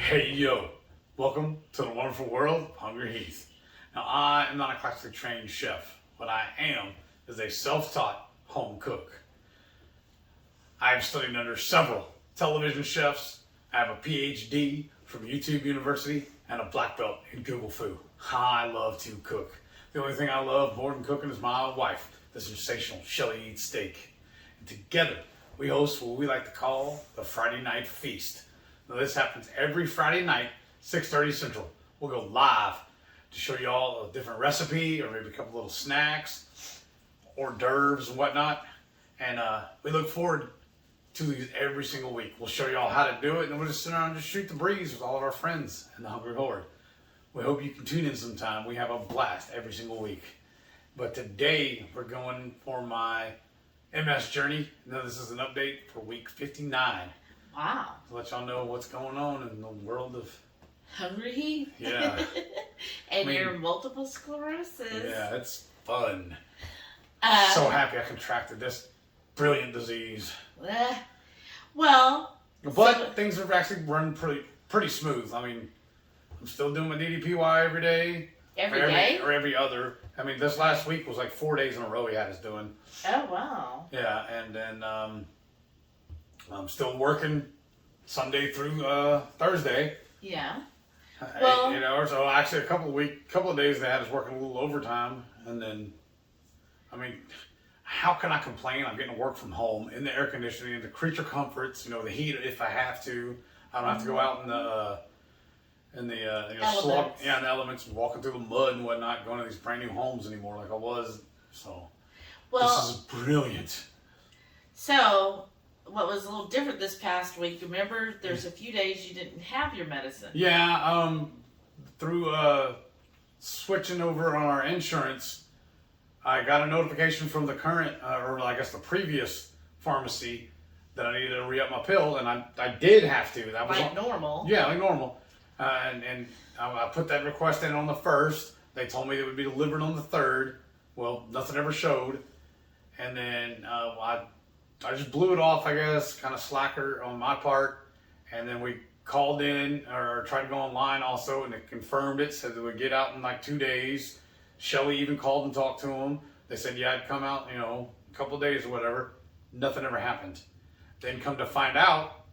Hey yo, welcome to the wonderful world of Hungry Heath. Now I am not a classically trained chef. What I am is a self-taught home cook. I have studied under several television chefs. I have a PhD from YouTube University and a black belt in Google Fu. I love to cook. The only thing I love more than cooking is my wife, the sensational Shelly Eats Steak. And together we host what we like to call the Friday Night Feast. Now this happens every Friday night, 6:30 Central. We'll go live to show you all a different recipe or maybe a couple little snacks, hors d'oeuvres and whatnot. And we look forward to these every single week. We'll show you all how to do it, and then we'll just sit around and just shoot the breeze with all of our friends in the Hungry Horde. We hope you can tune in sometime. We have a blast every single week. But today we're going for my MS journey. Now this is an update for week 59. Wow. To let y'all know what's going on in the world of Hungry Heath? Yeah. And your multiple sclerosis. Yeah, it's fun. So happy I contracted this brilliant disease. Well. But things have actually run pretty smooth. I mean, I'm still doing my DDPY every day. Every day? Or every other. I mean, this last week was like 4 days in a row he had us doing. Oh, wow. Yeah, and then I'm still working Sunday through Thursday. Yeah. Well, 8 hours. So actually a couple of days they had us working a little overtime, and then, I mean, how can I complain? I'm getting to work from home in the air conditioning, the creature comforts, the heat if I have to. I don't have to go out in the slug, in the elements, walking through the mud and whatnot, going to these brand new homes anymore like I was. So this is brilliant. So what was a little different this past week, remember there's a few days you didn't have your medicine. Yeah, through switching over on our insurance, I got a notification from the current, or I guess the previous pharmacy that I needed to re-up my pill, and I did have to. That was like normal. Yeah, like normal. And I put that request in on the 1st. They told me it would be delivered on the 3rd. Well, nothing ever showed. And then I just blew it off, I guess, kind of slacker on my part. And then we called in or tried to go online also, and it confirmed it, said it would get out in like 2 days. Shelly even called and talked to them. They said, yeah, it'd come out, a couple of days or whatever. Nothing ever happened. Then come to find out,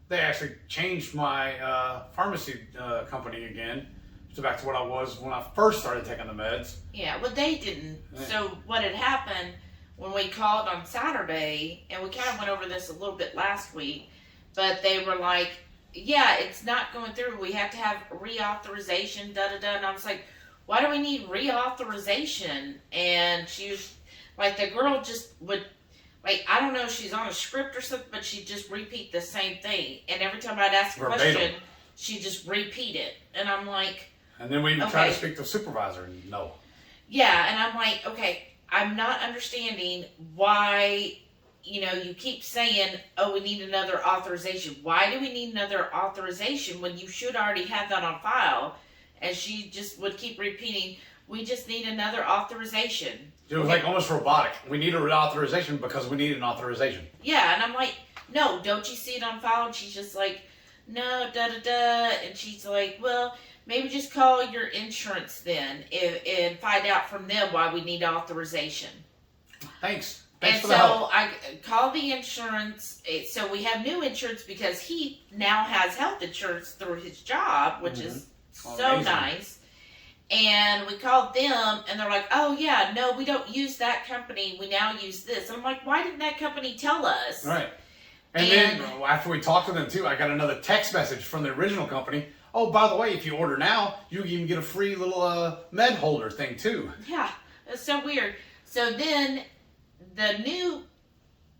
they actually changed my pharmacy company again. So back to what I was when I first started taking the meds. Yeah, well, they didn't. Yeah. So what had happened when we called on Saturday, and we kind of went over this a little bit last week, but they were like, yeah, it's not going through. We have to have reauthorization, da-da-da. And I was like, why do we need reauthorization? And she was like, the girl just would, like, I don't know if she's on a script or something, but she'd just repeat the same thing. And every time I'd ask a question, she'd just repeat it. And I'm like, and then we even try to speak to the supervisor, and no. Yeah, and I'm like, okay, I'm not understanding why, you keep saying, oh, we need another authorization. Why do we need another authorization when you should already have that on file? And she just would keep repeating, we just need another authorization. It was like almost robotic. We need a reauthorization because we need an authorization. Yeah, and I'm like, no, don't you see it on file? And she's just like, no, da-da-da. And she's like, well, maybe just call your insurance then and find out from them why we need authorization. Thanks and for the help. So I called the insurance. So we have new insurance because he now has health insurance through his job, which is so nice. And we called them, and they're like, oh, yeah, no, we don't use that company. We now use this. And I'm like, why didn't that company tell us? Right. And then after we talked to them, too, I got another text message from the original company. Oh, by the way, if you order now, you can even get a free little med holder thing, too. Yeah, it's so weird. So then the new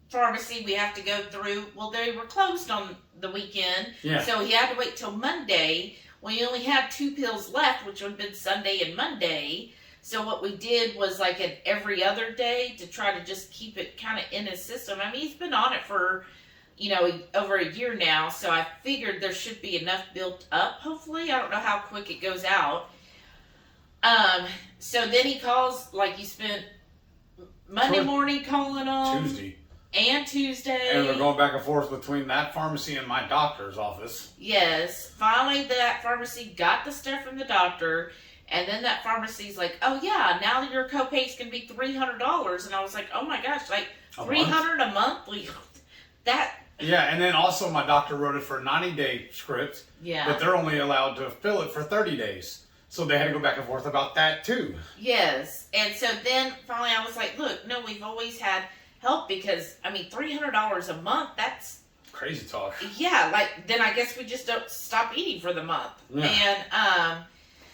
pharmacy we have to go through, well, they were closed on the weekend. Yeah. So he had to wait till Monday. We only had 2 pills left, which would have been Sunday and Monday. So what we did was like an every other day to try to just keep it kind of in his system. I mean, he's been on it for, over a year now. So I figured there should be enough built up, hopefully. I don't know how quick it goes out. So then he calls, like he spent Monday morning calling on. Tuesday. and Tuesday. And we're going back and forth between that pharmacy and my doctor's office. Yes. Finally, that pharmacy got the stuff from the doctor. And then that pharmacy's like, oh yeah, now your copay's going to be $300. And I was like, oh my gosh, like $300 a month? Like, that... Yeah, and then also my doctor wrote it for a 90-day script. Yeah. But they're only allowed to fill it for 30 days. So they had to go back and forth about that too. Yes. And so then finally I was like, look, no, we've always had help because, I mean, $300 a month, that's... Crazy talk. Yeah, like, then I guess we just don't stop eating for the month. Yeah. And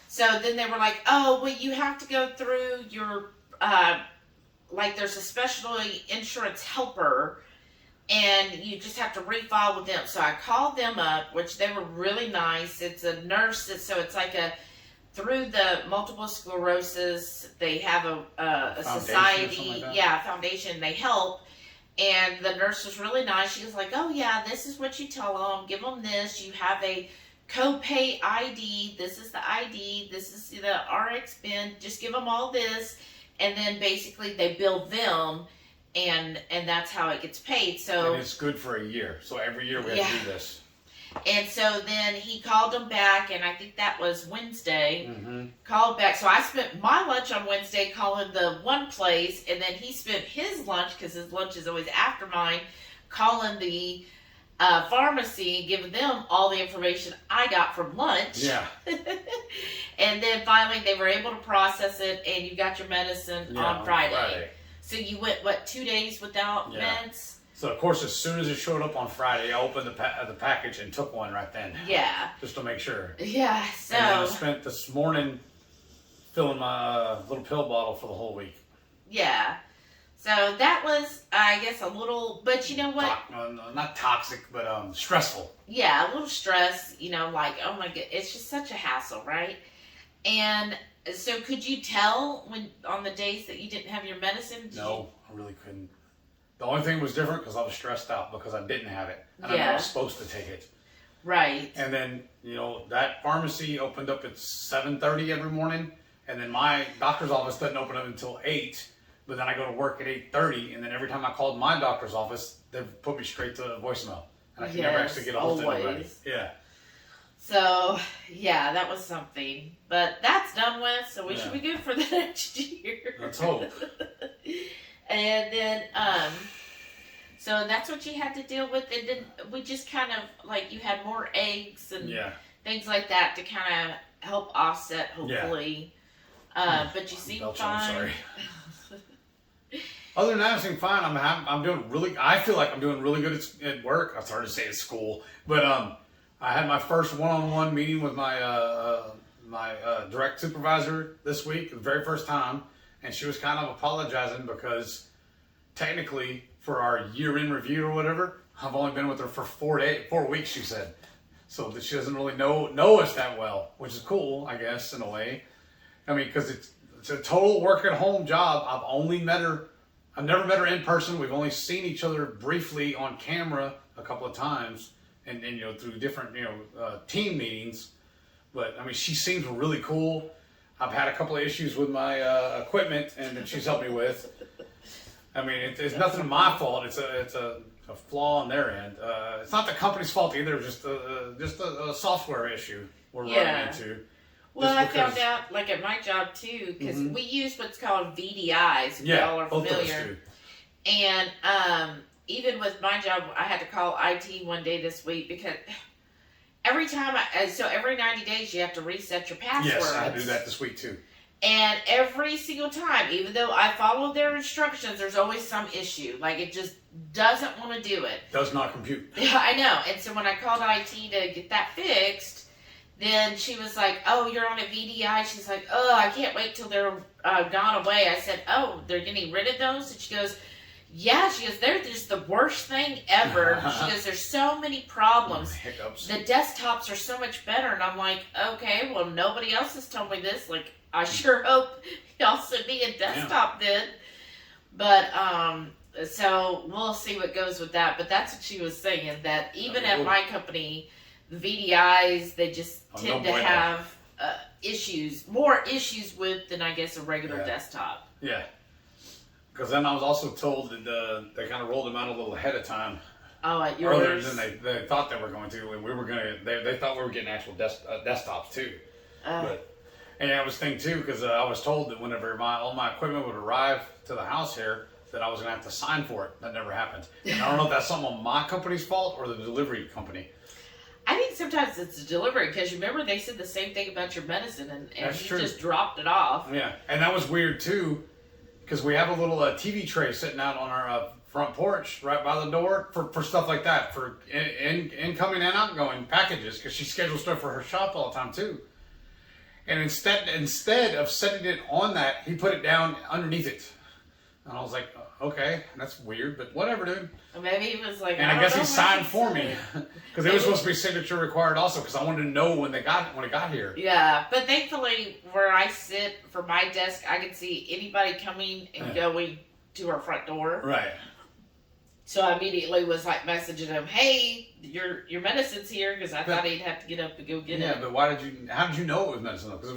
so then they were like, oh, well, you have to go through your, like, there's a special insurance helper, and you just have to refile with them. So I called them up, which they were really nice. It's a nurse, so it's like through the multiple sclerosis, they have a society, foundation, they help. And the nurse was really nice. She was like, oh yeah, this is what you tell them. Give them this. You have a copay ID. This is the ID. This is the RX bin. Just give them all this. And then basically they bill them, and that's how it gets paid. So and it's good for a year. So every year we have to do this. And so then he called them back, and I think that was Wednesday. Mm-hmm. Called back. So I spent my lunch on Wednesday calling the one place, and then he spent his lunch, because his lunch is always after mine, calling the pharmacy, giving them all the information I got from lunch. Yeah. And then finally they were able to process it, and you got your medicine on Friday. So you went, 2 days without meds? So, of course, as soon as it showed up on Friday, I opened the package and took one right then. Yeah. Just to make sure. Yeah, so... And then I spent this morning filling my little pill bottle for the whole week. Yeah. So that was, I guess, a little... But you know what? Not toxic, but stressful. Yeah, a little stress. You know, like, oh my God, it's just such a hassle, right? And so could you tell when on the days that you didn't have your medicine? No, I really couldn't. The only thing was different because I was stressed out because I didn't have it. And I was supposed to take it. Right. And then, you know, that pharmacy opened up at 7:30 every morning. And then my doctor's office doesn't open up until 8. But then I go to work at 8:30. And then every time I called my doctor's office, they put me straight to voicemail. And I could never actually get a hold of anybody. Yeah. So, yeah, that was something. But that's done with, so we should be good for the next year. Let's hope. And then, so that's what you had to deal with. And then we just kind of, like, you had more eggs and things like that to kind of help offset, hopefully. But you seem fine. I'm sorry. Other than that, I seem fine. I'm doing really, I feel like I'm doing really good at work. It's hard to say at school. But I had my first one-on-one meeting with my direct supervisor this week, the very first time. And she was kind of apologizing because technically for our year-end review or whatever, I've only been with her for 4 weeks, she said. So that she doesn't really know us that well, which is cool, I guess, in a way. I mean, because it's a total work-at-home job. I've never met her in person. We've only seen each other briefly on camera a couple of times and you know, through different, you know, team meetings. But, I mean, she seems really cool. I've had a couple of issues with my equipment, and that she's helped me with. I mean, it's nothing my fault. It's a flaw on their end. It's not the company's fault either. Just a software issue we're running into. Well, I found out, like at my job too, because we use what's called VDIs. If y'all are familiar. And even with my job, I had to call IT one day this week because. Every time, every 90 days you have to reset your password. Yes, I do that this week too. And every single time, even though I follow their instructions, there's always some issue. Like it just doesn't want to do it. Does not compute. Yeah, I know. And so when I called IT to get that fixed, then she was like, oh, you're on a VDI. She's like, oh, I can't wait till they're gone away. I said, oh, they're getting rid of those? And she goes, yeah, she goes, they're just the worst thing ever. She goes, there's so many problems. Hiccups. The desktops are so much better. And I'm like, okay, well, nobody else has told me this. Like, I sure hope y'all send me a desktop then. But, so we'll see what goes with that. But that's what she was saying, that even at my company, the VDIs, they just tend to have more issues with than, I guess, a regular desktop. Yeah. Because then I was also told that they kind of rolled them out a little ahead of time. Oh, at Earlier yours? than they thought they were going to, and we were going to. They thought we were getting actual desktops too. And that was the thing too, because I was told that whenever all my equipment would arrive to the house here, that I was going to have to sign for it. That never happened. And I don't know if that's something on my company's fault or the delivery company. I think sometimes it's a delivery, because you remember they said the same thing about your medicine, and That's you true. just dropped it off. Yeah, and that was weird too, because we have a little TV tray sitting out on our front porch right by the door for stuff like that, for incoming and outgoing packages, because she schedules stuff for her shop all the time too. And instead of setting it on that, he put it down underneath it. And I was like, okay, that's weird, but whatever, dude. Or maybe he was like, And I guess he signed for me, because it was supposed to be signature required also, because I wanted to know when it got here. Yeah, but thankfully, where I sit for my desk, I can see anybody coming and going to our front door. Right. So I immediately was like messaging him, "Hey, your medicine's here," because I thought he'd have to get up and go get it. Yeah, but how did you know it was medicine? Because it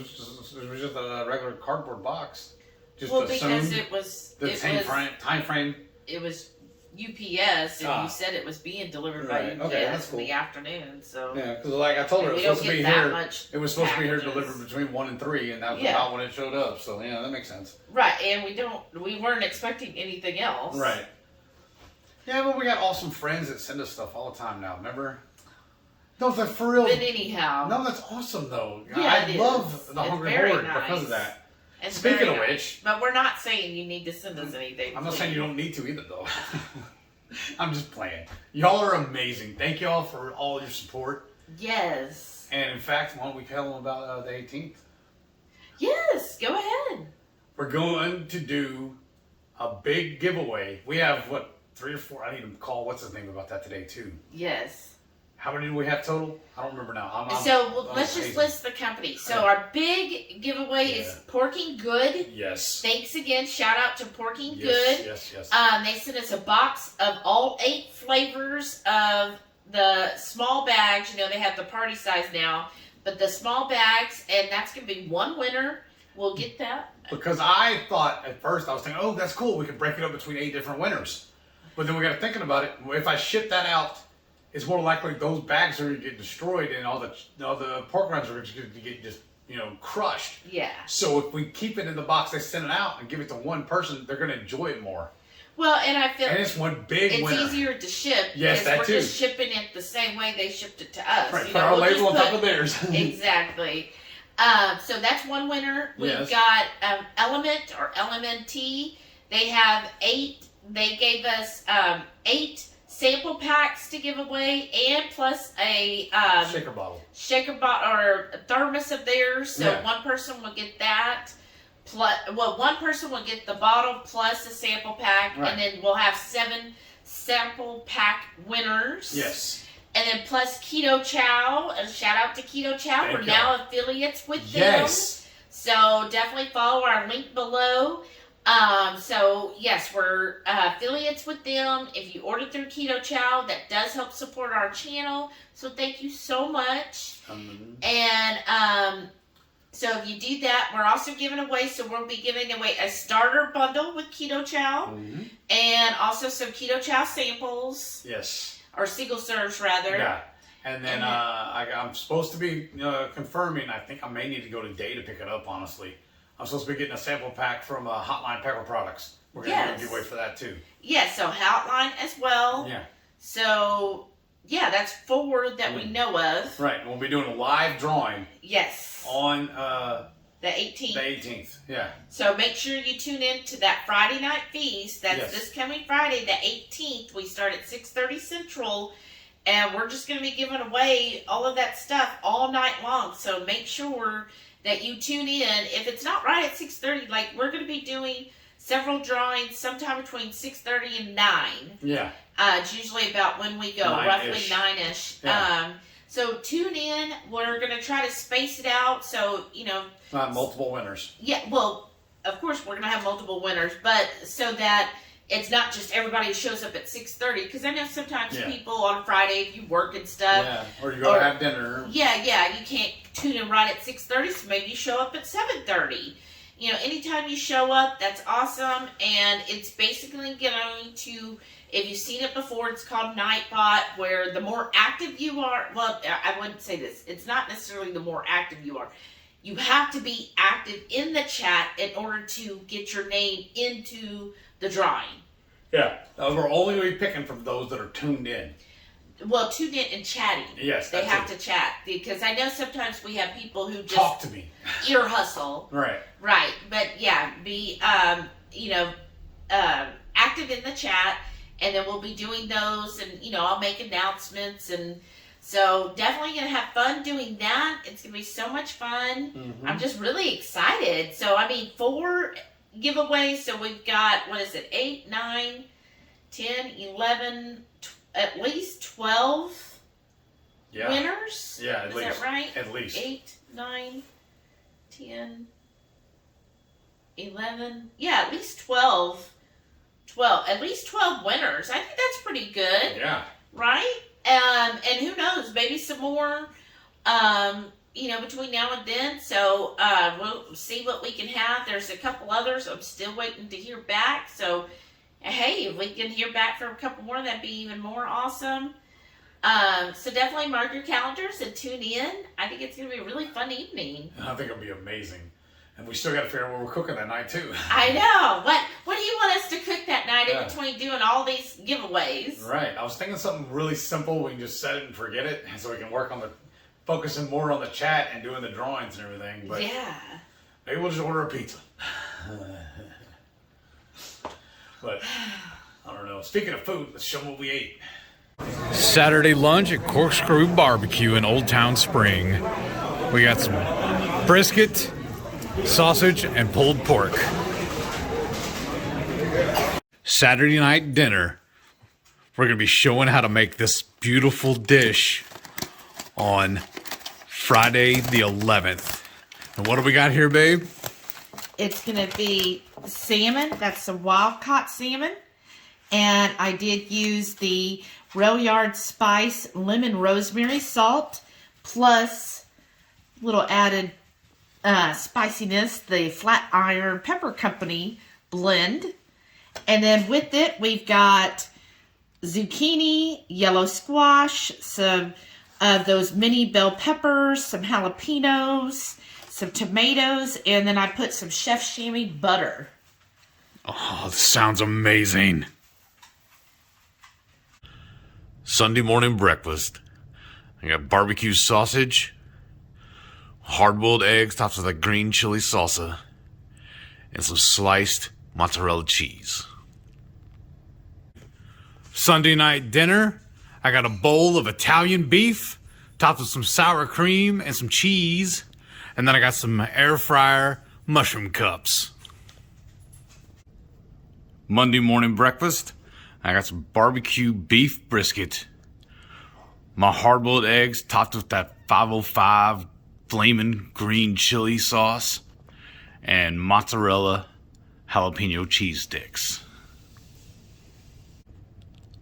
was just a regular cardboard box. Just because it was time frame. It was UPS, and you said it was being delivered by UPS in the afternoon. So yeah, because like I told her, it was supposed to be here. It was supposed to be here delivered between 1 and 3, and that was about when it showed up. So yeah, that makes sense. Right, and we weren't expecting anything else. Right. Yeah, but we got awesome friends that send us stuff all the time now. Remember? No, that's for real. But anyhow, no, that's awesome though. Yeah, I love the Hungry Horde because of that. It's Speaking of which, but we're not saying you need to send us anything. I'm not saying you don't need to either, though. I'm just playing. Y'all are amazing. Thank y'all for all your support. Yes. And in fact, why don't we tell them about the 18th? Yes, go ahead. We're going to do a big giveaway. We have, 3 or 4? I need to call what's his name about that today, too. Yes. How many do we have total? I don't remember now. Let's just list the company. So our big giveaway is Porking Good. Yes. Thanks again. Shout out to Porking Good. Yes. They sent us a box of all 8 flavors of the small bags. You know, they have the party size now, but the small bags, and that's going to be one winner. We'll get that. Because I thought at first, I was thinking, oh, that's cool. We can break it up between 8 different winners. But then we got thinking about it. If I ship that out, it's more likely those bags are going to get destroyed, and all the pork rinds are going to get just crushed. Yeah. So if we keep it in the box, they send it out and give it to one person, they're going to enjoy it more. Well, and I feel it's one big winner. It's easier to ship. Yes, that we're too. just shipping it the same way they shipped it to us. Right. Put our label on top of theirs. Exactly. So that's one winner. We've got Element or LMNT. They have 8. They gave us 8 sample packs to give away, and plus a shaker bottle or a thermos of theirs. So one person will get that. One person will get the bottle plus a sample pack, and then we'll have 7 sample pack winners. Yes. And then plus Keto Chow. A shout out to Keto Chow. We're now affiliates with them. Yes. So definitely follow our link below. So yes, we're affiliates with them. If you order through Keto Chow, that does help support our channel. So thank you so much. And so if you do that, we're also giving away. So we'll be giving away a starter bundle with Keto Chow, and also some Keto Chow samples. Yes. Or single serves rather. Yeah. And then I'm supposed to be confirming. I think I may need to go today to pick it up. Honestly. I'm supposed to be getting a sample pack from Hotline Pepper Products. We're going to do a giveaway for that too. Yes, so Hotline as well. Yeah. So, yeah, that's 4 that we know of. Right, and we'll be doing a live drawing. Yes. On the 18th. The 18th, yeah. So make sure you tune in to that Friday night feast. That's this coming Friday, the 18th. We start at 6:30 Central. And we're just going to be giving away all of that stuff all night long. So make sure that you tune in. If it's not right at 6:30, like we're going to be doing several drawings sometime between 6:30 and 9. Yeah. It's usually about when we go, roughly 9-ish. Yeah. So tune in. We're going to try to space it out. So, multiple winners. Yeah, well, of course we're going to have multiple winners, but so that it's not just everybody who shows up at 6:30, because I know sometimes people on Friday, if you work and stuff. Yeah, or you go to have dinner. Yeah, you can't tune in right at 6:30, so maybe you show up at 7:30. anytime you show up, that's awesome. And it's basically going to, if you've seen it before, it's called Nightbot, where the more active you are, well, I wouldn't say this. It's not necessarily the more active you are. You have to be active in the chat in order to get your name into the drawing. Yeah. We're only going to be picking from those that are tuned in. Well, tuned in and chatting. Yes, they have to chat, because I know sometimes we have people who just talk to me, ear hustle. Right. But yeah, be active in the chat, and then we'll be doing those, and I'll make announcements, and so definitely gonna have fun doing that. It's gonna be so much fun. Mm-hmm. I'm just really excited. So 4 giveaways. So we've got 8, 9, 10, 11. At least 12 winners. Yeah, at least. Is that right? At least 8, 9, 10, 11. Yeah, at least 12. At least 12 winners. I think that's pretty good. Yeah. Right? And who knows? Maybe some more. Between now and then. So we'll see what we can have. There's a couple others I'm still waiting to hear back. So. Hey, if we can hear back from a couple more, that'd be even more awesome. So definitely mark your calendars and tune in. I think it's going to be a really fun evening. I think it'll be amazing. And we still got to figure out what we're cooking that night, too. I know. What do you want us to cook that night in between doing all these giveaways? Right. I was thinking something really simple. We can just set it and forget it. So we can work on focusing more on the chat and doing the drawings and everything. But yeah. Maybe we'll just order a pizza. But, I don't know. Speaking of food, let's show them what we ate. Saturday lunch at Corkscrew BBQ in Old Town Spring. We got some brisket, sausage, and pulled pork. Saturday night dinner. We're going to be showing how to make this beautiful dish on Friday the 11th. And what do we got here, babe? It's going to be salmon. That's some wild-caught salmon. And I did use the Rail Yard Spice Lemon Rosemary Salt, plus a little added spiciness, the Flat Iron Pepper Company blend. And then with it, we've got zucchini, yellow squash, some of those mini bell peppers, some jalapenos, some tomatoes, and then I put some Chef Chamois butter. Oh, this sounds amazing. Sunday morning breakfast. I got barbecue sausage, hard-boiled eggs topped with a green chili salsa, and some sliced mozzarella cheese. Sunday night dinner. I got a bowl of Italian beef topped with some sour cream and some cheese. And then I got some air fryer mushroom cups. Monday morning breakfast. I got some barbecue beef brisket. My hard-boiled eggs topped with that 505 flaming green chili sauce. And mozzarella jalapeno cheese sticks.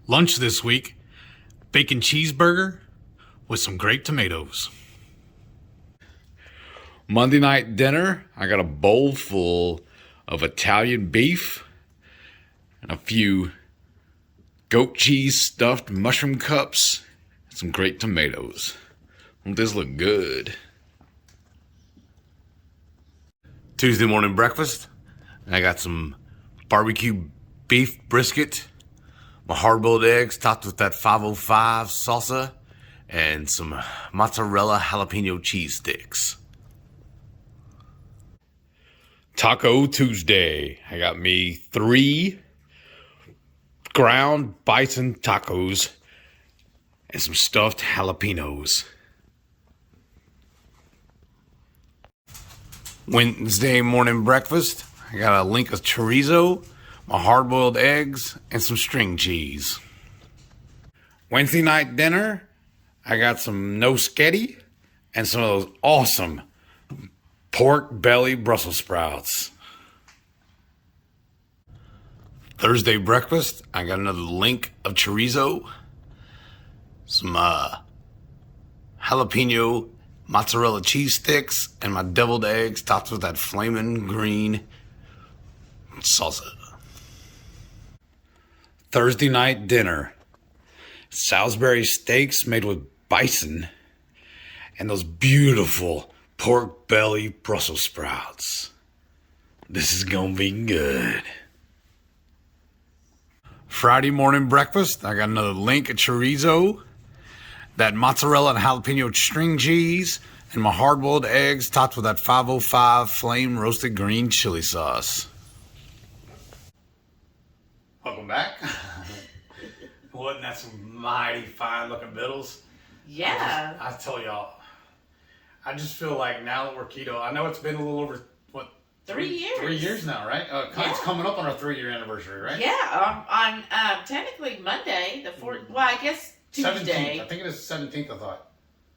Lunch this week. Bacon cheeseburger with some grape tomatoes. Monday night dinner, I got a bowl full of Italian beef and a few goat cheese stuffed mushroom cups and some grape tomatoes. Don't this look good? Tuesday morning breakfast, I got some barbecue beef brisket, my hard-boiled eggs topped with that 505 salsa, and some mozzarella jalapeno cheese sticks. Taco Tuesday. I got me 3 ground bison tacos and some stuffed jalapenos. Wednesday morning breakfast. I got a link of chorizo, my hard-boiled eggs, and some string cheese. Wednesday night dinner. I got some no sketty and some of those awesome pork belly Brussels sprouts. Thursday breakfast, I got another link of chorizo, some jalapeno mozzarella cheese sticks, and my deviled eggs topped with that flaming green salsa. Thursday night dinner. Salisbury steaks made with bison and those beautiful pork belly Brussels sprouts. This is gonna be good. Friday morning breakfast, I got another link of chorizo, that mozzarella and jalapeno string cheese, and my hard-boiled eggs topped with that 505 flame roasted green chili sauce. Welcome back. Wasn't that some mighty fine looking vittles? Yeah. I tell y'all, I just feel like now that we're keto, I know it's been a little over, what? 3 years. 3 years now, right? It's coming up on our 3-year anniversary, right? Yeah, on technically Monday, the 4th, well, I guess Tuesday. 17th. I think it is 17th, I thought.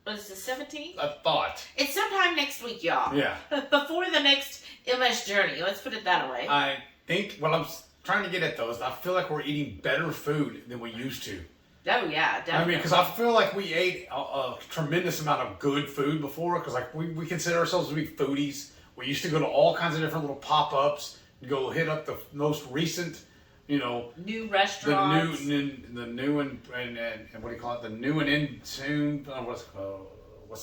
Was the 17th? I thought. It's sometime next week, y'all. Yeah. Before the next MS journey. Let's put it that way. I think what I'm trying to get at, though, is I feel like we're eating better food than we used to. Oh, yeah, definitely. I mean, because I feel like we ate a tremendous amount of good food before, because like we consider ourselves to be foodies. We used to go to all kinds of different little pop-ups, go hit up the most recent, new restaurants. The new and what do you call it? The new and in tune. What's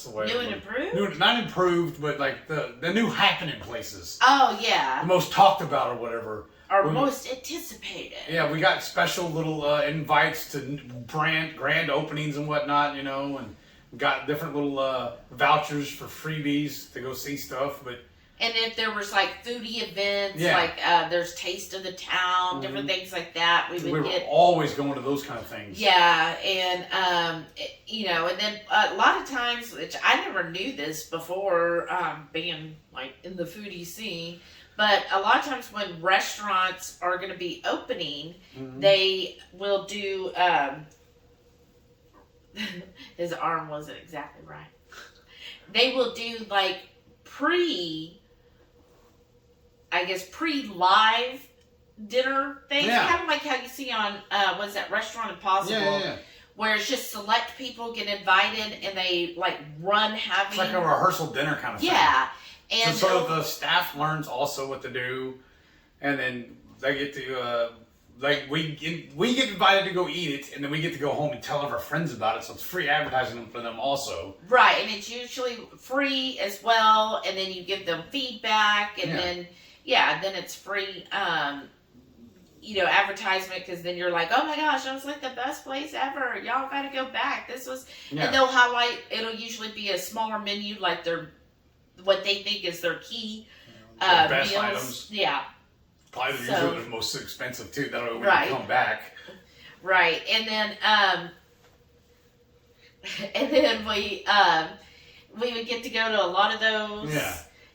the way? New and improved? New, not improved, but like the new happening places. Oh, yeah. The most talked about or whatever. Or most anticipated. Yeah, we got special little invites to grand openings and whatnot, and we got different little vouchers for freebies to go see stuff, but. And if there was like foodie events, yeah. like there's Taste of the Town, different things like that, we were always going to those kind of things. Yeah, and and then a lot of times, which I never knew this before, being like in the foodie scene, but a lot of times when restaurants are going to be opening, they will do. His arm wasn't exactly right. They will do like pre-live dinner things, kind of like how you see on what's that Restaurant Impossible, where it's just select people get invited and they like run having. It's like a rehearsal dinner kind of thing. Yeah, and so the staff learns also what to do, and then they get to we get invited to go eat it, and then we get to go home and tell our friends about it. So it's free advertising for them also. Right, and it's usually free as well, and then you give them feedback, and then it's free, advertisement, because then you're like, oh my gosh, that was like the best place ever. Y'all got to go back. This was, and they'll highlight. It'll usually be a smaller menu, like what they think is their key best meals. items. Yeah. Probably usually the most expensive too. That way we can come back. Right, and then we would get to go to a lot of those. Yeah.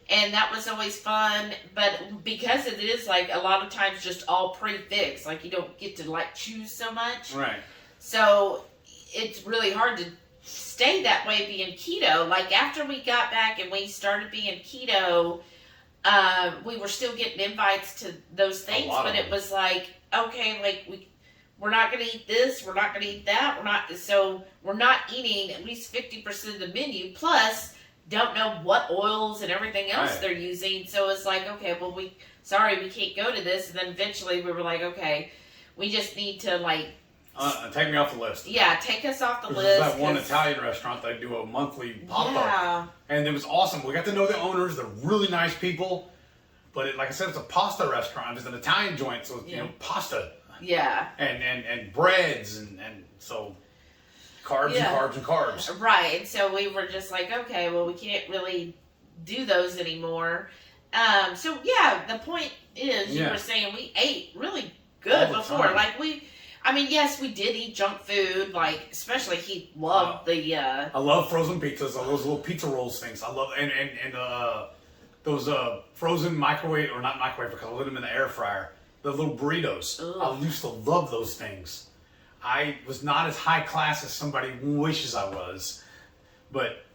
And that was always fun, but because it is like a lot of times just all prefixed, like you don't get to like choose so much. Right. So it's really hard to stay that way being keto. Like after we got back and we started being keto, we were still getting invites to those things, but it was like, okay, like we're not going to eat this, we're not going to eat that, we're not eating at least 50% of the menu, plus don't know what oils and everything else they're using. So it's like, okay, well, we can't go to this. And then eventually we were like, okay, we just need to like... take me off the list. Yeah, take us off the list. There's that one Italian restaurant they do a monthly pop-up. Yeah. And it was awesome. We got to know the owners. They're really nice people. But like I said, it's a pasta restaurant. It's an Italian joint, so pasta. Yeah. And breads and so... Carbs and carbs and carbs. Right. And so we were just like, okay, well, we can't really do those anymore. The point is, you were saying we ate really good before. Time. Like yes, we did eat junk food, like, especially he loved I love frozen pizzas, those little pizza rolls things. I love, and those frozen microwave, or not microwave, because I put them in the air fryer. The little burritos. Ugh. I used to love those things. I was not as high class as somebody wishes I was, but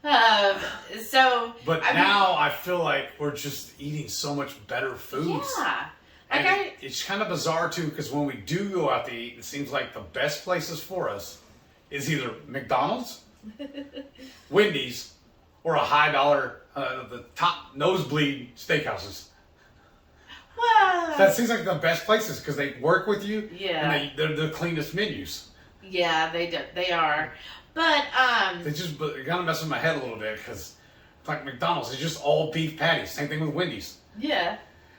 But now I feel like we're just eating so much better foods. Yeah. And it's kind of bizarre too, because when we do go out to eat, it seems like the best places for us is either McDonald's Wendy's or a high dollar, the top nosebleed steakhouses. Well, That seems like the best places because they work with you. Yeah. And they're the cleanest menus. yeah, they do. They are. But They just kind of mess with my head a little bit because, like McDonald's, it's just all beef patties. Same thing with Wendy's. yeah,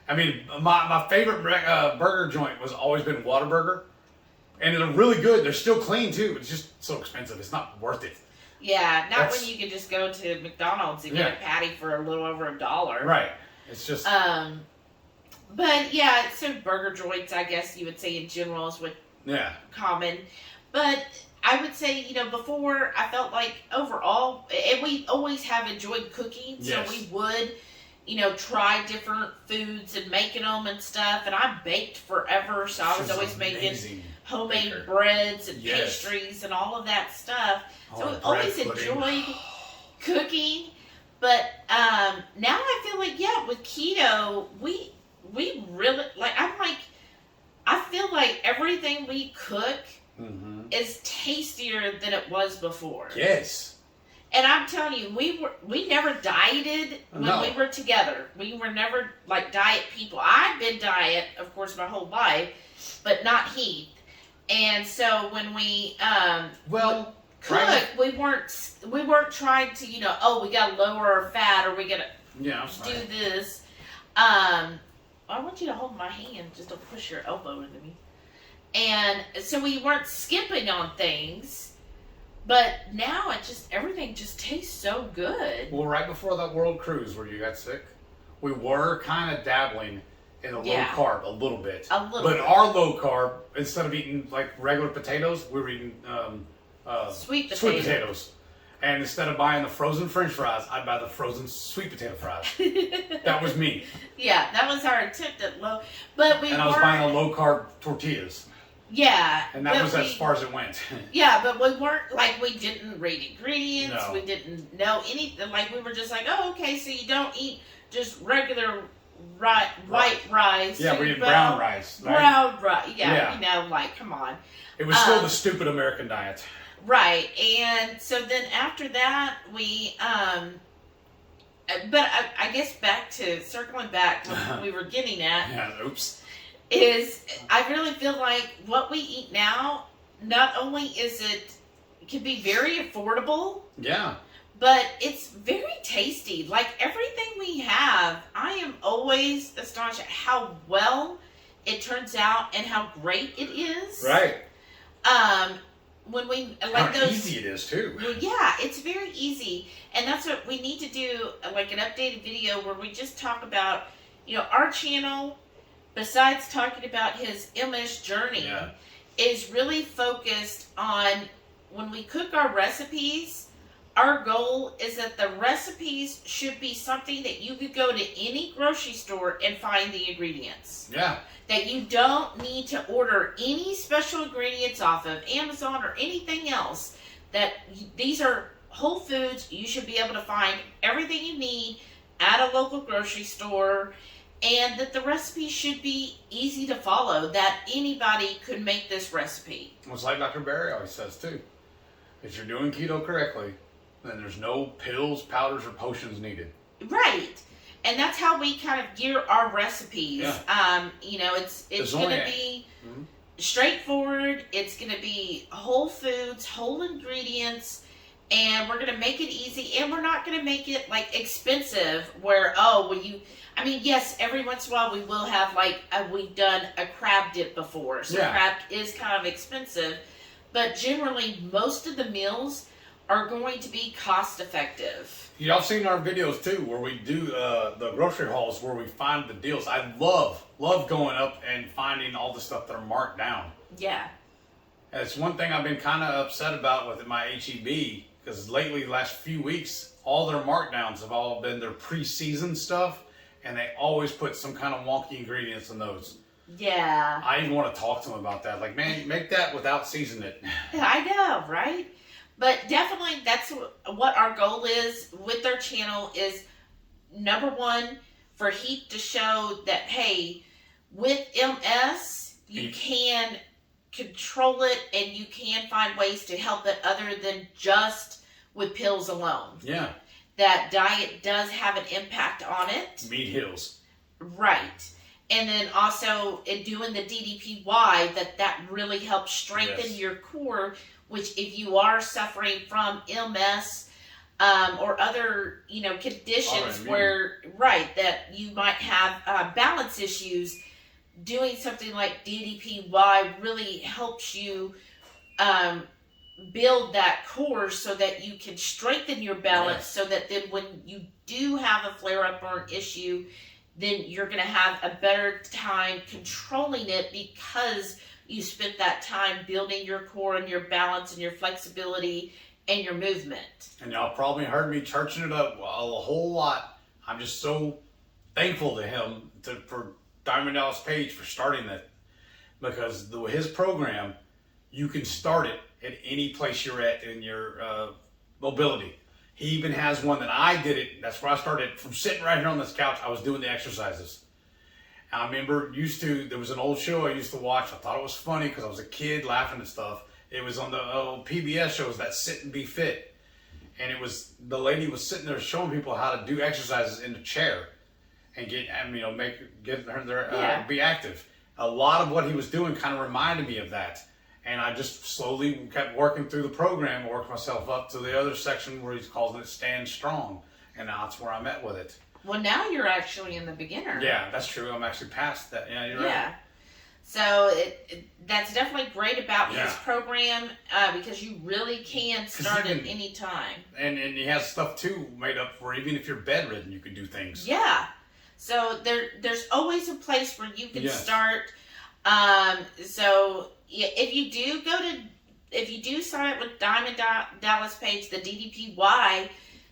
I mean, my favorite burger joint was always been Whataburger, and they're really good. They're still clean too. It's just so expensive. It's not worth it. yeah. Not That's- when you could just go to McDonald's and get Yeah. a patty for a little over $1. Right. It's just But yeah, so burger joints, I guess you would say in general is what yeah. common. But I would say, before I felt like overall, and we always have enjoyed cooking, so Yes. we would, try different foods and making them and stuff. And I baked forever, so I was She's always making amazing homemade baker. breads and Yes. pastries and all of that stuff. So Oh, we bread always pudding. enjoyed cooking. But now I feel like, yeah, with keto, we really, I feel like everything we cook Mm-hmm. is tastier than it was before. Yes. And I'm telling you, we never dieted when No. we were together. We were never like diet people. I've been diet, of course, my whole life, but not Heath. And so when we Well, cook, right. we weren't trying to, we gotta lower our fat or we gotta Yeah, I'm sorry. do this. I want you to hold my hand, just don't push your elbow into me. And so we weren't skipping on things, but now everything just tastes so good. Well, right before that world cruise where you got sick, we were kind of dabbling in the low carb a little bit. A little But bit. our low carb, instead of eating like regular potatoes, we were eating Sweet sweet potato. potatoes. And instead of buying the frozen French fries, I'd buy the frozen sweet potato fries. That was me. Yeah, that was our attempt at low, but we And I was weren't. buying the low carb tortillas. Yeah, And that but was as far as it went. Yeah, but we weren't we didn't read ingredients. No. We didn't know anything. Like we were just like, oh, okay, so you don't eat just regular white rice. Yeah, so we you did brown rice. Right? Brown rice. Yeah, Yeah. come on. It was still the stupid American diet. Right, and so then after that, we, but I guess circling back, what we were getting at Yeah, oops. is I really feel like what we eat now, not only can be very affordable, Yeah. but it's very tasty. Like everything we have, I am always astonished at how well it turns out and how great it is. Right. When we How those easy it is, too. Well, yeah, it's very easy. And that's what we need to do, like an updated video where we just talk about, our channel, besides talking about his MS journey, Yeah. is really focused on when we cook our recipes, our goal is that the recipes should be something that you could go to any grocery store and find the ingredients. Yeah. That you don't need to order any special ingredients off of Amazon or anything else. These are whole foods. You should be able to find everything you need at a local grocery store, and that the recipe should be easy to follow, that anybody could make this recipe. It's like Dr. Barry always says, too. If you're doing keto correctly, then there's no pills, powders, or potions needed. Right. And that's how we kind of gear our recipes. Yeah. It's going to be straightforward. It's going to be whole foods, whole ingredients, and we're going to make it easy. And we're not going to make it expensive where, yes, every once in a while we will have we've done a crab dip before. So crab is kind of expensive, but generally most of the meals are going to be cost effective. Y'all seen our videos too, where we do the grocery hauls, where we find the deals. I love going up and finding all the stuff that are marked down. Yeah. And it's one thing I've been kind of upset about with my HEB, because lately, the last few weeks, all their markdowns have all been their pre-season stuff, and they always put some kind of wonky ingredients in those. Yeah. I even want to talk to them about that. Like, man, make that without seasoning it. I know, right? But definitely that's what our goal is with our channel is, number one, for Heath to show that, hey, with MS, you can control it and you can find ways to help it other than just with pills alone. Yeah. That diet does have an impact on it. Meat heals. Right. And then also in doing the DDPY, that really helps strengthen your core, which if you are suffering from MS or other, conditions that you might have balance issues, doing something like DDPY really helps you build that core so that you can strengthen your balance, so that then when you do have a flare-up or an issue, then you're going to have a better time controlling it because you spent that time building your core and your balance and your flexibility and your movement. And y'all probably heard me churching it up a whole lot. I'm just so thankful to him, for Diamond Dallas Page, for starting that, because his program, you can start it at any place you're at in your mobility. He even has one that I did it. That's where I started, from sitting right here on this couch. I was doing the exercises. I remember there was an old show I used to watch. I thought it was funny because I was a kid laughing and stuff. It was on the old PBS shows, that Sit and Be Fit. And the lady was sitting there showing people how to do exercises in the chair and be active. A lot of what he was doing kind of reminded me of that. And I just slowly kept working through the program, worked myself up to the other section where he's calling it Stand Strong. And that's where I'm at with it. Well, now you're actually in the beginner. Yeah, that's true. I'm actually past that. Yeah, you're right. So that's definitely great about his program, because you really can start at any time. And he has stuff too made up for even if you're bedridden, you can do things. Yeah. So there's always a place where you can start. So if you do sign up with Diamond Dallas Page, the DDPY,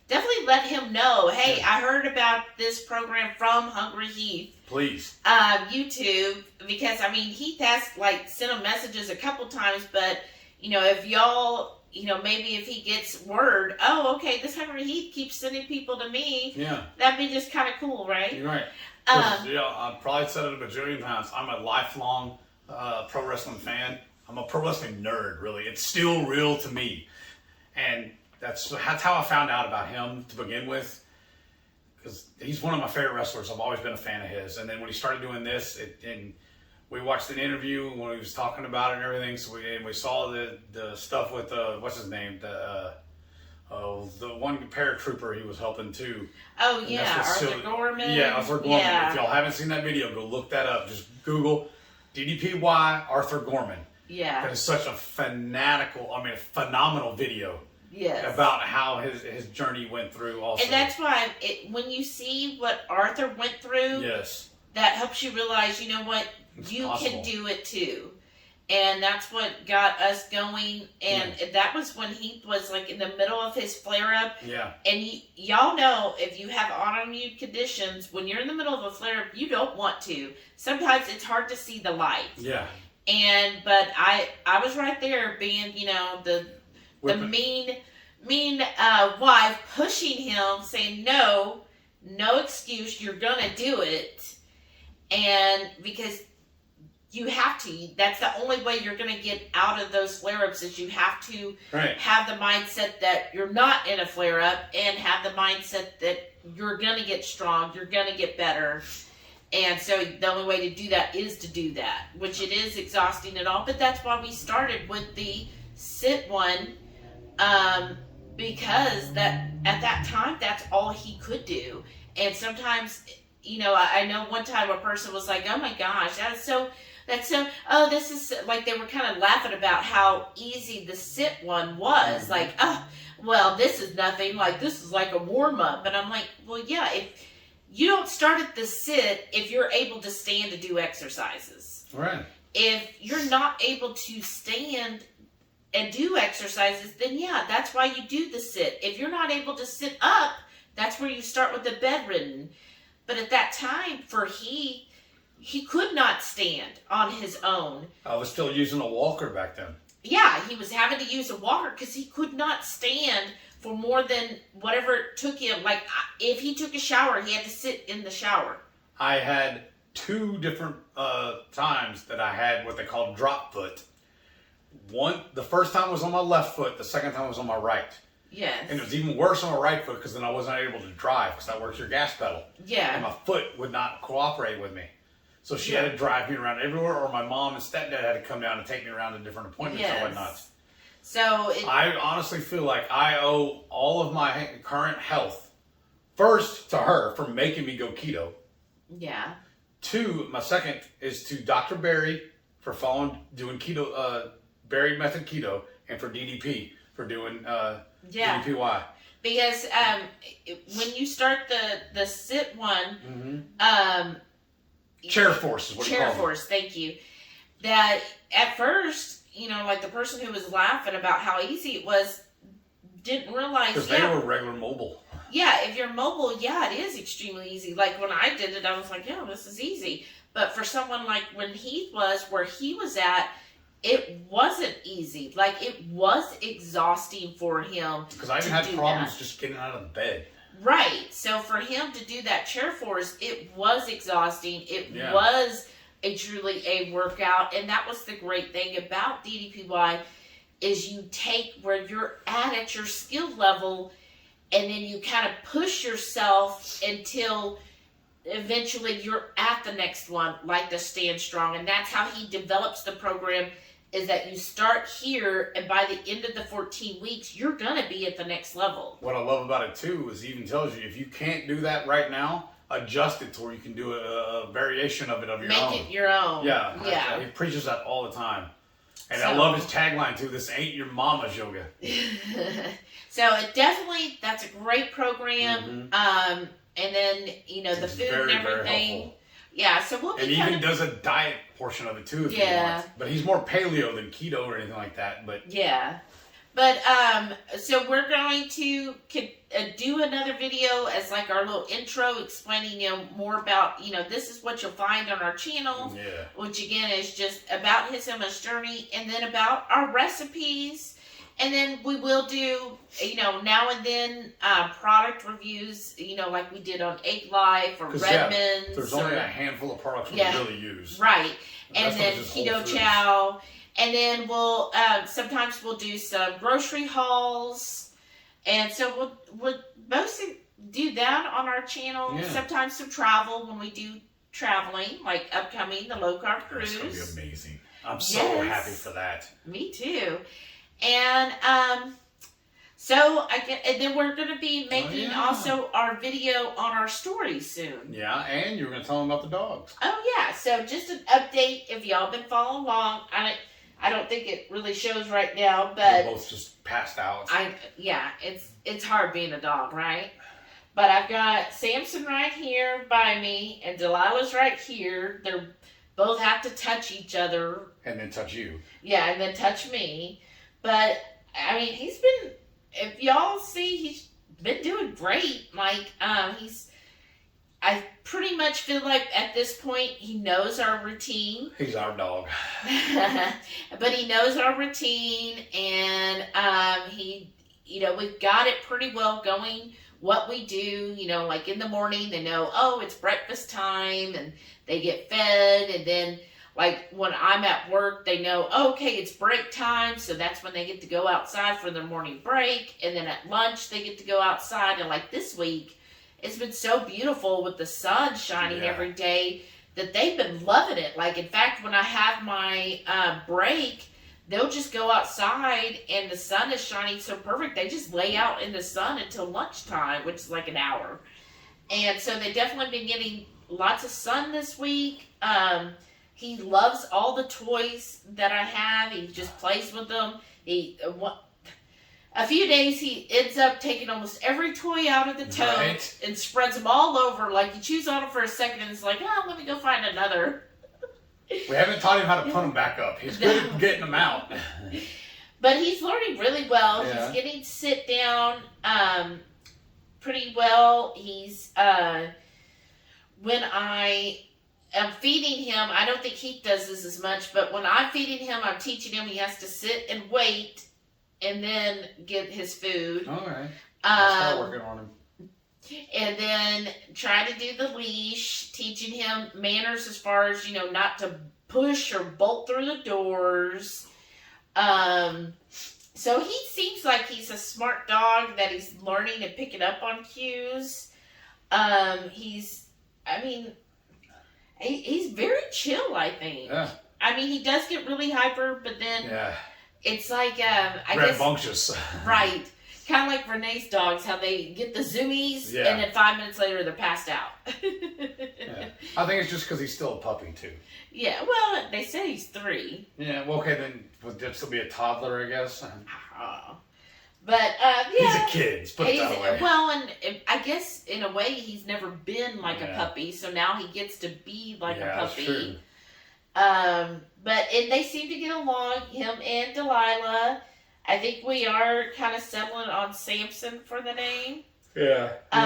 definitely let him know, hey, I heard about this program from Hungry Heath. Please. YouTube, because Heath has sent him messages a couple times, but if y'all, maybe if he gets word, oh, okay, this Hungry Heath keeps sending people to me. Yeah. That'd be just kind of cool, right? You're right. I've probably said it a bajillion times. I'm a lifelong pro wrestling fan. I'm a pro wrestling nerd, really. It's still real to me. And that's how I found out about him to begin with. Because he's one of my favorite wrestlers. I've always been a fan of his. And then when he started doing this, and we watched an interview when he was talking about it and everything. So we saw the stuff with what's his name, the one paratrooper he was helping too. Oh yeah, Arthur Gorman. Yeah, Arthur Gorman. Yeah. If y'all haven't seen that video, go look that up. Just Google DDPY Arthur Gorman. Yeah. That is such a phenomenal video. Yes. About how his journey went through also. And that's why when you see what Arthur went through, that helps you realize, you know what, you can do it too. And that's what got us going. And that was when he was in the middle of his flare-up. Yeah. And y'all know, if you have autoimmune conditions, when you're in the middle of a flare-up, you don't want to. Sometimes it's hard to see the light. Yeah. But I was right there being, the mean wife pushing him, saying, no excuse, you're gonna do it. And because you have to, that's the only way you're gonna get out of those flare-ups, is you have to have the mindset that you're not in a flare-up, and have the mindset that you're gonna get strong, you're gonna get better. And so the only way to do that is to do that, which it is exhausting and all, but that's why we started with the sit one, because that at that time, that's all he could do. And sometimes, I know one time a person was like, oh my gosh, this is they were kind of laughing about how easy the sit one was. This is nothing, this is like a warm up. And I'm like, well, yeah, if you don't start at the sit if you're able to stand to do exercises. Right. If you're not able to stand and do exercises, then that's why you do the sit. If you're not able to sit up, that's where you start with the bedridden. But at that time, he could not stand on his own. I was still using a walker back then. Yeah, he was having to use a walker because he could not stand for more than whatever it took him. If he took a shower, he had to sit in the shower. I had 2 different times that I had what they call drop foot. The first time was on my left foot, the second time was on my right. Yes. And it was even worse on my right foot because then I wasn't able to drive because that works your gas pedal. Yeah. And my foot would not cooperate with me. So she had to drive me around everywhere, or my mom and stepdad had to come down and take me around to different appointments and whatnot. So I honestly feel like I owe all of my current health first to her for making me go keto. Yeah. Two, my second is to Dr. Barry for doing keto, Barry method keto, and for DDP for doing DDPY. Because when you start the sit one, Chair force is what you call it. Chair force, thank you. That at first, you know, like the person who was laughing about how easy it was didn't realize. Because they were regular mobile. Yeah, if you're mobile, yeah, it is extremely easy. Like when I did it, I was like, yeah, this is easy. But for someone like when Heath was where he was at, it wasn't easy. Like it was exhausting for him. Because I even had problems just getting out of bed. Right. So for him to do that chair force, it was exhausting. It was truly a workout. And that was the great thing about DDPY is you take where you're at your skill level, and then you kind of push yourself until eventually you're at the next one, like the Stand Strong. And that's how he develops the program, is that you start here, and by the end of the 14 weeks, you're going to be at the next level. What I love about it, too, is he even tells you, if you can't do that right now, adjust it to where you can do a variation of it of your own. Make it your own. Yeah. He preaches that all the time. And I love his tagline, too, this ain't your mama's yoga. So it definitely, that's a great program. And then, you know, the food and everything. Very helpful. Yeah, so we'll be. And he even does a diet portion of it too, if you want. But he's more paleo than keto or anything like that. But so we're going to do another video as like our little intro, explaining more about this is what you'll find on our channel. Yeah. Which again is just about his illness journey, and then about our recipes. And then we will do, now and then product reviews, like we did on Egg Life or Redmond's. There's only a handful of products we really use. Right. And then Keto Chow. And then we'll, sometimes we'll do some grocery hauls. And so we'll mostly do that on our channel. Yeah. Sometimes some travel when we do traveling, like upcoming, the low carb cruise. It's going to be amazing. I'm so happy for that. Me too. And and then we're going to be making also our video on our stories soon. Yeah, and you're going to tell them about the dogs. Oh yeah, so just an update if y'all been following along. I don't think it really shows right now, but we're both just passed out. It's hard being a dog, right? But I've got Samson right here by me, and Delilah's right here. They're both have to touch each other, and then touch you. Yeah, and then touch me. But, I mean, he's been, if y'all see, he's been doing great. Like, I pretty much feel like at this point, he knows our routine. He's our dog. But he knows our routine, and we've got it pretty well going. What we do, like in the morning, they know, it's breakfast time, and they get fed, and then like when I'm at work, they know, okay, it's break time. So that's when they get to go outside for their morning break. And then at lunch, they get to go outside. And like this week, it's been so beautiful with the sun shining every day that they've been loving it. Like, in fact, when I have my break, they'll just go outside and the sun is shining so perfect. They just lay out in the sun until lunchtime, which is like an hour. And so they've definitely been getting lots of sun this week. He loves all the toys that I have. He just plays with them. A few days he ends up taking almost every toy out of the tote and spreads them all over. Like, you chews on them for a second and it's like, let me go find another. We haven't taught him how to put them back up. He's good at getting them out. But he's learning really well. Yeah. He's getting sit down pretty well. He's when I'm feeding him, I don't think Heath does this as much, but when I'm feeding him, I'm teaching him he has to sit and wait and then get his food. All right. I'll start working on him. And then try to do the leash, teaching him manners as far as, not to push or bolt through the doors. So he seems like he's a smart dog that he's learning and picking up on cues. He's very chill, I think. Yeah. I mean, he does get really hyper, but then it's like, rambunctious. Right. Kind of like Renee's dogs, how they get the zoomies, Yeah. and then 5 minutes later they're passed out. Yeah. I think it's just because he's still a puppy, too. Yeah, well, they say he's 3. Yeah, well, okay, then would there still be a toddler, I guess? But, yeah. He's a kid, let's put it that way. Well, and I guess in a way he's never been like a Yeah. puppy, so now he gets to be like a puppy. That's true. And they seem to get along, him and Delilah. I think we are kind of settling on Samson for the name. Yeah. But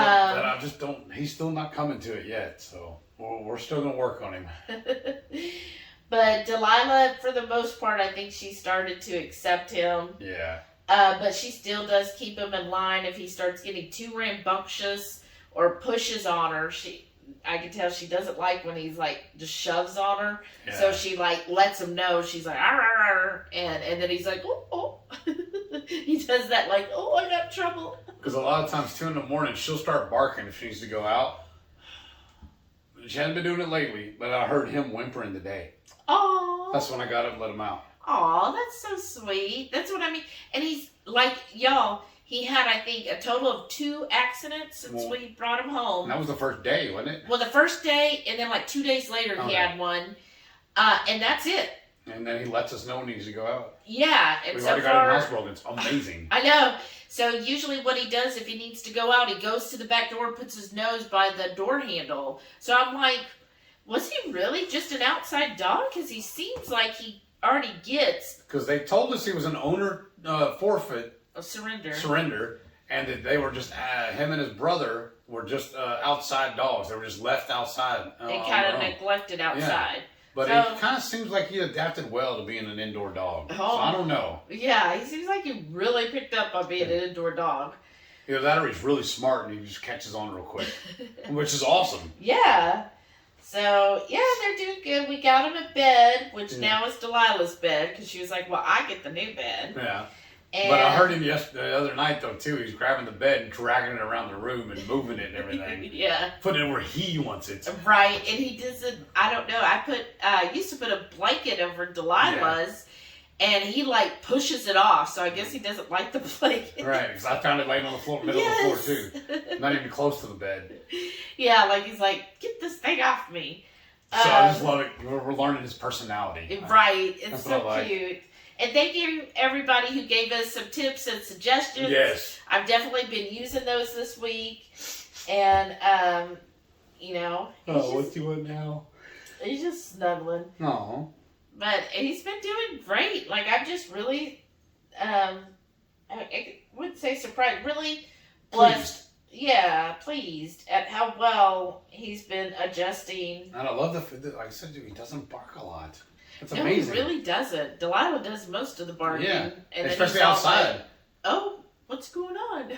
I just don't, he's still not coming to it yet, so we're still going to work on him. But Delilah, for the most part, I think she started to accept him. Yeah. But she still does keep him in line if he starts getting too rambunctious or pushes on her. I can tell she doesn't like when he's like just shoves on her. Yeah. So she like lets him know. She's like, arr, arr, arr, and then he's like, oh. He does that like, oh, I got trouble. Because a lot of times, 2 in the morning, she'll start barking if she needs to go out. She hasn't been doing it lately, but I heard him whimpering today. Oh. That's when I got up and let him out. Aw, that's so sweet. That's what I mean. And he's like, y'all, he had, I think, a total of 2 accidents since we brought him home. And that was the first day, wasn't it? Well, the first day, and then like 2 days later, he had one. And that's it. And then he lets us know when he needs to go out. Yeah. And We've so already got far, him housebroken. It's amazing. I know. So usually what he does if he needs to go out, he goes to the back door, puts his nose by the door handle. So I'm like, was he really just an outside dog? Because he seems like he already gets Because they told us he was an owner forfeit. a surrender. And that they were just, him and his brother were just outside dogs. They were just left outside. They on kind their of own. neglected outside. But So- it kind of seems like he adapted well to being an indoor dog. So Oh. I don't know. Yeah, he seems like he really picked up on being an indoor dog. Either that or he's really smart and he just catches on real quick, which is awesome. Yeah. So, yeah, they're doing good. We got him a bed, which now is Delilah's bed, because she was like, well, I get the new bed. Yeah. And But I heard him the other night, though, too. He's grabbing the bed and dragging it around the room and moving it and everything. Yeah. Putting it where he wants it. Right, and he doesn't, I don't know, I used to put a blanket over Delilah's, and he, like, pushes it off, so I guess he doesn't like the blanket. Right, because I found it laying on the floor, middle of the floor, too. Not even close to the bed. Yeah, like, he's like, get this thing off me. So I just love it. We're learning his personality. Right, it's That's so what I like. cute. And thank you, everybody who gave us some tips and suggestions. Yes. I've definitely been using those this week. And, you know. What's he want now? He's just snuggling. No. But he's been doing great. Like, I'm just really, I wouldn't say surprised, really blessed. Yeah, pleased at how well he's been adjusting. And I love like I said, he doesn't bark a lot. It's No, amazing. he really doesn't. Delilah does most of the barking. Yeah, And especially then he's all outside. like, oh, what's going on?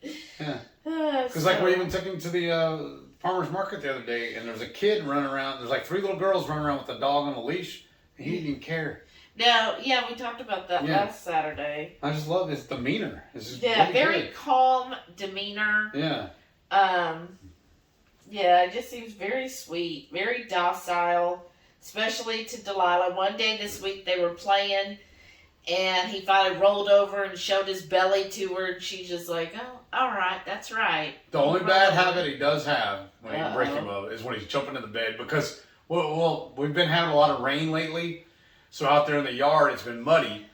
Yeah. Because like we even took him to the farmer's market the other day, and there's a kid running around. There's like 3 little girls running around with a dog on a leash, and he didn't even care. Now, yeah, we talked about that Yeah. last Saturday. I just love his demeanor. It's just Yeah, really very good. calm demeanor. Yeah. Yeah, it just seems very sweet, very docile, especially to Delilah. One day this week they were playing, and he finally rolled over and showed his belly to her, and she's just like, oh, all right, that's right. The only bad habit he does have when you Uh-oh. break him of is when he's jumping in the bed because well we've been having a lot of rain lately, so out there in the yard it's been muddy,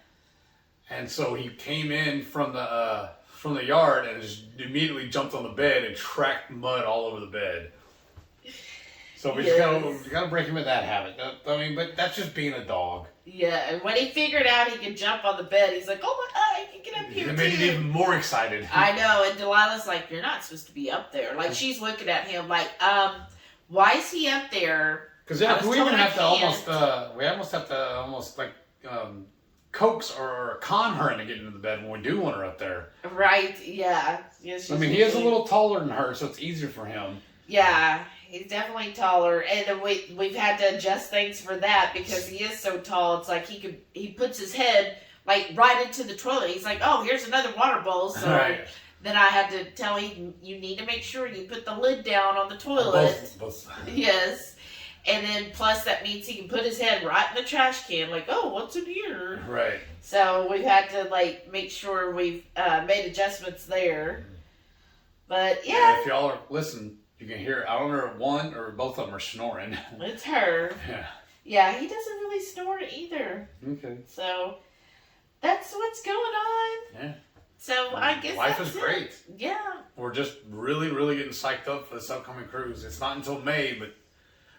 and so he came in from the yard and just immediately jumped on the bed and tracked mud all over the bed. So we just gotta break him of that habit. I mean, but that's just being a dog. Yeah, and when he figured out he could jump on the bed, he's like, oh my God, I can get up here It made him too. even more excited. I know, and Delilah's like, you're not supposed to be up there. Like, she's looking at him like, why is he up there? Because I was we told even I have to can't. almost have to like coax or con her into getting into the bed when we do want her up there. Right, yeah. Yes, I mean, he is a little taller than her, so it's easier for him. Yeah, he's definitely taller, and then we've had to adjust things for that because he is so tall. It's like he puts his head like right into the toilet. He's like, "Oh, here's another water bowl." So Right. then I had to tell him, "You need to make sure you put the lid down on the toilet." Both. Yes. And then plus that means he can put his head right in the trash can, like, "Oh, what's in here?" Right. So we've had to like make sure we've made adjustments there. But And yeah, if y'all are listening, you can hear. I don't know if one or both of them are snoring. it's her. Yeah. Yeah, he doesn't really snore either. Okay. So that's what's going on. Yeah. So I guess Life that's is it. great. Yeah. We're just really, really getting psyched up for this upcoming cruise. It's not until May, but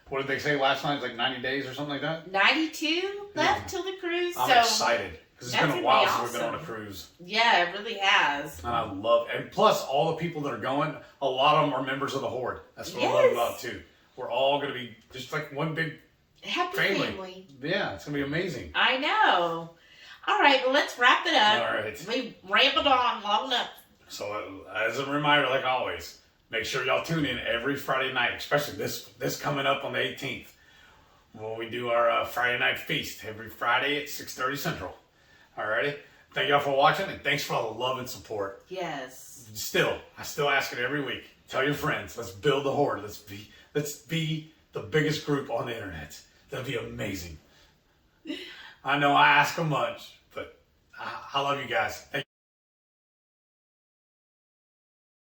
what did they say last night? It's like 90 days or something like that? 92 left till the cruise. I'm so excited. Because it's that's been a gonna while be since we've been on a awesome. cruise. yeah, it really has. And I love And plus, all the people that are going, a lot of them are members of the Horde. That's what I love Yes. about it, too. We're all going to be just like one big Happy family. Yeah, it's going to be amazing. I know. All right, well, let's wrap it up. All right. We rambled on long enough. So, as a reminder, like always, make sure y'all tune in every Friday night, especially this coming up on the 18th, when we do our Friday night feast every Friday at 6:30 Central. Alrighty? Thank y'all for watching, and thanks for all the love and support. Yes. I still ask it every week. Tell your friends. Let's build the Horde. Let's be the biggest group on the internet. That'd be amazing. I know I ask them much, but I love you guys. Thank